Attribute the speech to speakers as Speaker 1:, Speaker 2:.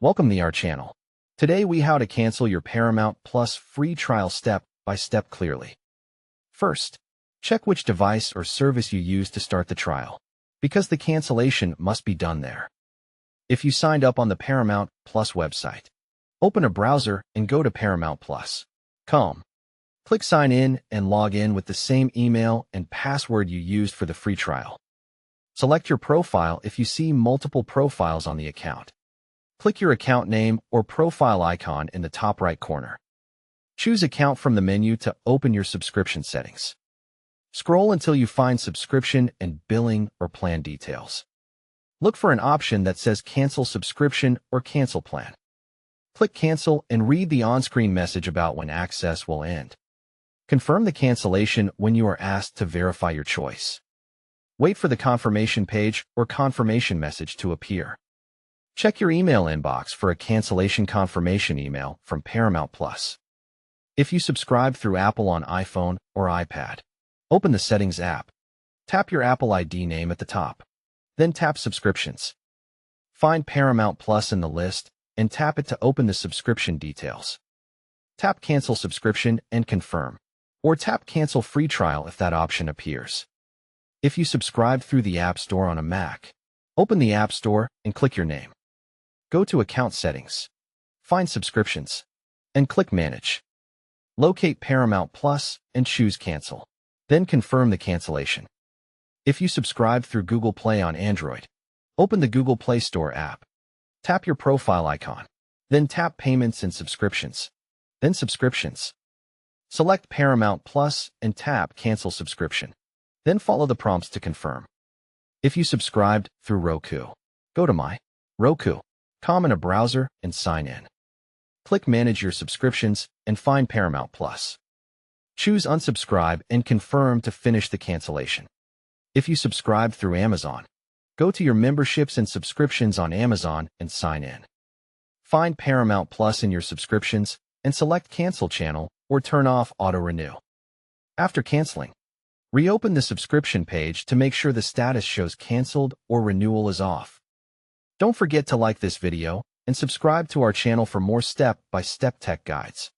Speaker 1: Welcome to our channel. Today we how to cancel your Paramount Plus free trial step by step clearly. First, check which device or service you use to start the trial, because the cancellation must be done there. If you signed up on the Paramount Plus website, open a browser and go to ParamountPlus.com. Click Sign In and log in with the same email and password you used for the free trial. Select your profile if you see multiple profiles on the account. Click your account name or profile icon in the top right corner. Choose Account from the menu to open your subscription settings. Scroll until you find Subscription and Billing or Plan Details. Look for an option that says Cancel Subscription or Cancel Plan. Click Cancel and read the on-screen message about when access will end. Confirm the cancellation when you are asked to verify your choice. Wait for the confirmation page or confirmation message to appear. Check your email inbox for a cancellation confirmation email from Paramount Plus. If you subscribe through Apple on iPhone or iPad, open the Settings app. Tap your Apple ID name at the top. Then tap Subscriptions. Find Paramount Plus in the list and tap it to open the subscription details. Tap Cancel Subscription and confirm, or tap Cancel Free Trial if that option appears. If you subscribe through the App Store on a Mac, open the App Store and click your name. Go to Account Settings, find Subscriptions, and click Manage. Locate Paramount Plus and choose Cancel. Then confirm the cancellation. If you subscribe through Google Play on Android, open the Google Play Store app. Tap your profile icon. Then tap Payments and Subscriptions. Then Subscriptions. Select Paramount Plus and tap Cancel Subscription. Then follow the prompts to confirm. If you subscribed through Roku, go to My Roku.com in a browser and sign in. Click Manage your subscriptions and find Paramount Plus. Choose Unsubscribe and confirm to finish the cancellation. If you subscribe through Amazon, go to your memberships and subscriptions on Amazon and sign in. Find Paramount Plus in your subscriptions and select Cancel Channel or turn off Auto Renew. After canceling, reopen the subscription page to make sure the status shows canceled or renewal is off. Don't forget to like this video and subscribe to our channel for more step-by-step tech guides.